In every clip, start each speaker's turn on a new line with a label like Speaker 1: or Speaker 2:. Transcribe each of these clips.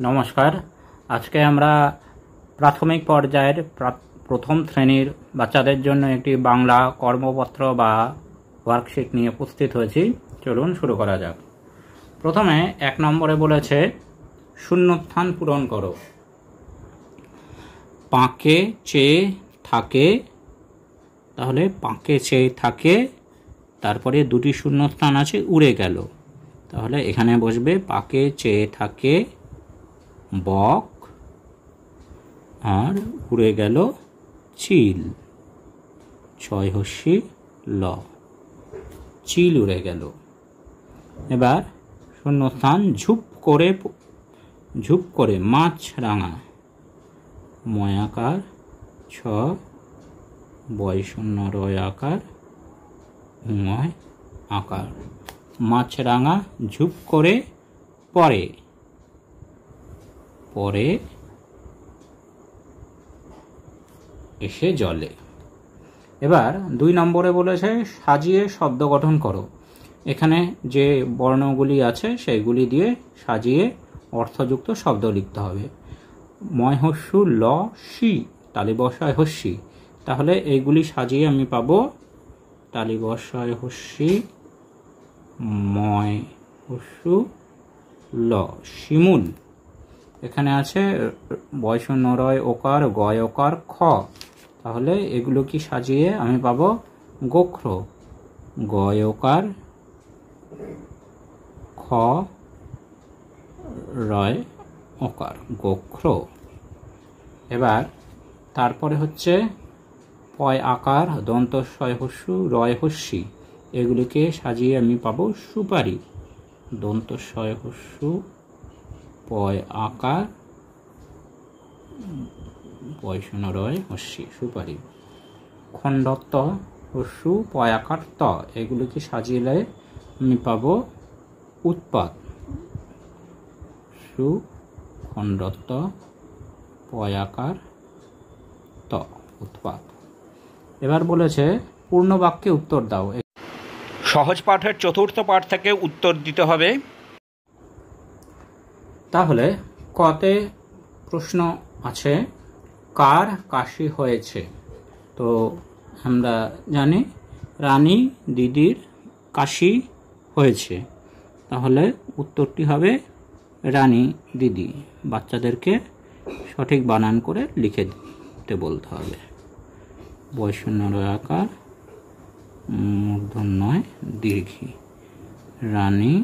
Speaker 1: নমস্কার। আজকে আমরা প্রাথমিক পর্যায়ের প্রথম শ্রেণীর বাচ্চাদের জন্য একটি বাংলা কর্মপত্র বা ওয়ার্কশিট নিয়ে উপস্থিত হয়েছি। চলুন শুরু করা যাক। প্রথমে 1 নম্বরে বলেছে শূন্যস্থান পূরণ করো। পাঁকে চেয়ে থাকে, তাহলে পাঁকে চেয়ে থাকে, তারপরে দুটি শূন্যস্থান আছে, উড়ে গেল, তাহলে এখানে বসবে পাকে চেয়ে থাকে বক, আর উড়ে গেল চিল, 6 হস্যি ল, চিল উড়ে গেল। এবার শূন্যস্থান ঝুপ করে মাছ রাঙা, ময়াকার 6 বয় শূন্য রয় আকার ময় আকার, মাছ রাঙা ঝুপ করে পরে পরে এসে জলে। এবার 2 নম্বরে বলেছে সাজিয়ে শব্দ গঠন করো। এখানে যে বর্ণগুলি আছে সেইগুলি দিয়ে সাজিয়ে অর্থযুক্ত শব্দ লিখতে হবে। ময় হস্যু ল সি, তালিবর্ষায় হস্যি, তাহলে এইগুলি সাজিয়ে আমি পাবো তালিবর্ষায় হস্যি ময় হস্যু ল, শিমুল। এখানে আছে বয়শূন্য রয় ওকার গয় ওকার খ, তাহলে এগুলো কি সাজিয়ে আমি পাবো গোখ্র, গয় ওকার খ রয় ওকার গোখ্র। এবার তারপরে হচ্ছে পয় আকার দন্তস্বয় হস্যু রয় হস্যি, এগুলিকে সাজিয়ে আমি পাবো সুপারি, দন্তস্বয় হস্যু পয় আকার বয়শূন্য রয় হস্যি সুপারি। খণ্ডত্ব হস্যু পয় আকার ত, এগুলিকে সাজিয়ে আমি পাবো উৎপাত, সু খণ্ডত্ব পয় আকার ত, উৎপাত। এবার বলেছে পূর্ণ বাক্যে উত্তর দাও। সহজ পাঠের 4র্থ পাঠ থেকে উত্তর দিতে হবে। তাহলে কতে প্রশ্ন আছে কার কাশি হয়েছে, তো আমরা জানি রানী দিদির কাশি হয়েছে, তাহলে উত্তরটি হবে রানী দিদি। বাচ্চাদেরকে সঠিক বানান করে লিখে দিতে বলতে হবে। বয়শূন্য রয় আকার মূর্ধন্যয় দীর্ঘী, রানী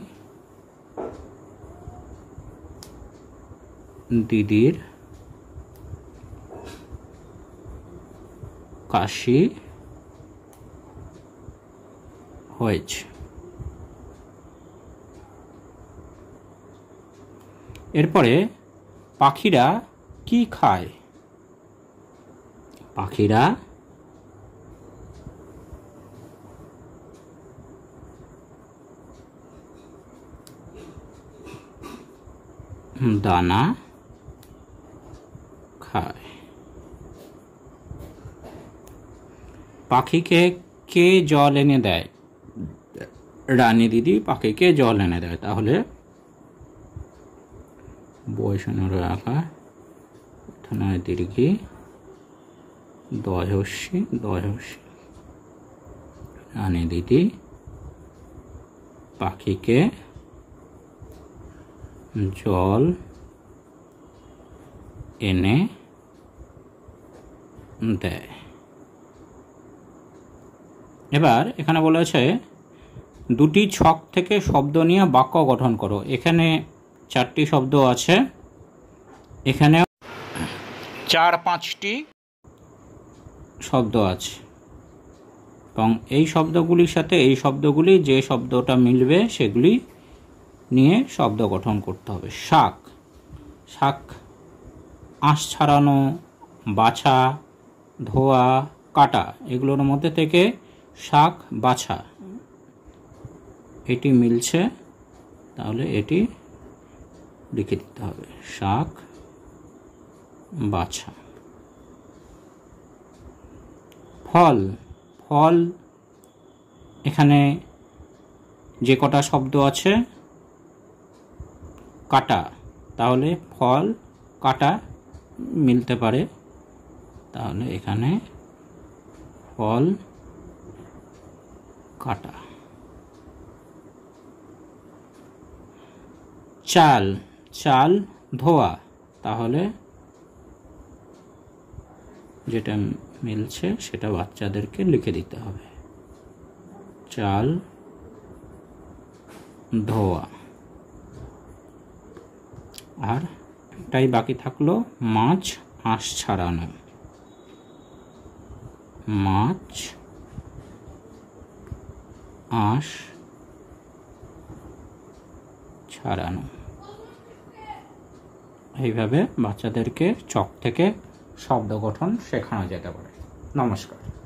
Speaker 1: দিদির কাশি হয়েছে। এরপরে পাখিরা কি খায়? পাখিরা দানা খায়। পাখিকে কে জল এনে দেয়? রানী দিদি পাখিকে জল এনে দেয়, তাহলে বয়শূন্য রয় আকার নয় দীর্ঘী দয় হস্যি রানী দিদি পাখিকে জল এনে দেয়। এবার এখানে বলেছে 2টি ছক থেকে শব্দ নিয়ে বাক্য গঠন করো। এখানে 4টি শব্দ আছে, এখানে 4-5টি শব্দ আছে, এবং এই শব্দগুলির সাথে এই শব্দগুলি যে শব্দটা মিলবে সেগুলি নিয়ে শব্দ গঠন করতে হবে। শাক, শাক আঁশ ছাড়ানো, বাছা, ধোয়া, কাটা, এগুলোর মধ্যে থেকে শাক বাছা, এটি মিলছে, তাহলে এটি লিখে দিতে হবে শাক বাছা। ফল, ফল এখানে যে কটা শব্দ আছে কাটা, তাহলে ফল কাটা মিলতে পারে। তাহলে এখানে ফল কাটা। চাল, চাল ধোয়া, তাহলে যেটা মিলছে সেটা বাচ্চাদেরকে লিখে দিতে হবে। চাল ধোয়া। আর এটাই বাকি থাকলো, মাছ আঁশ ছাড়ানো। মাছ আঁশ ছাড়ানো। এইভাবে বাচ্চাদেরকে চক থেকে শব্দ গঠন শেখানো যেতে পারে। নমস্কার।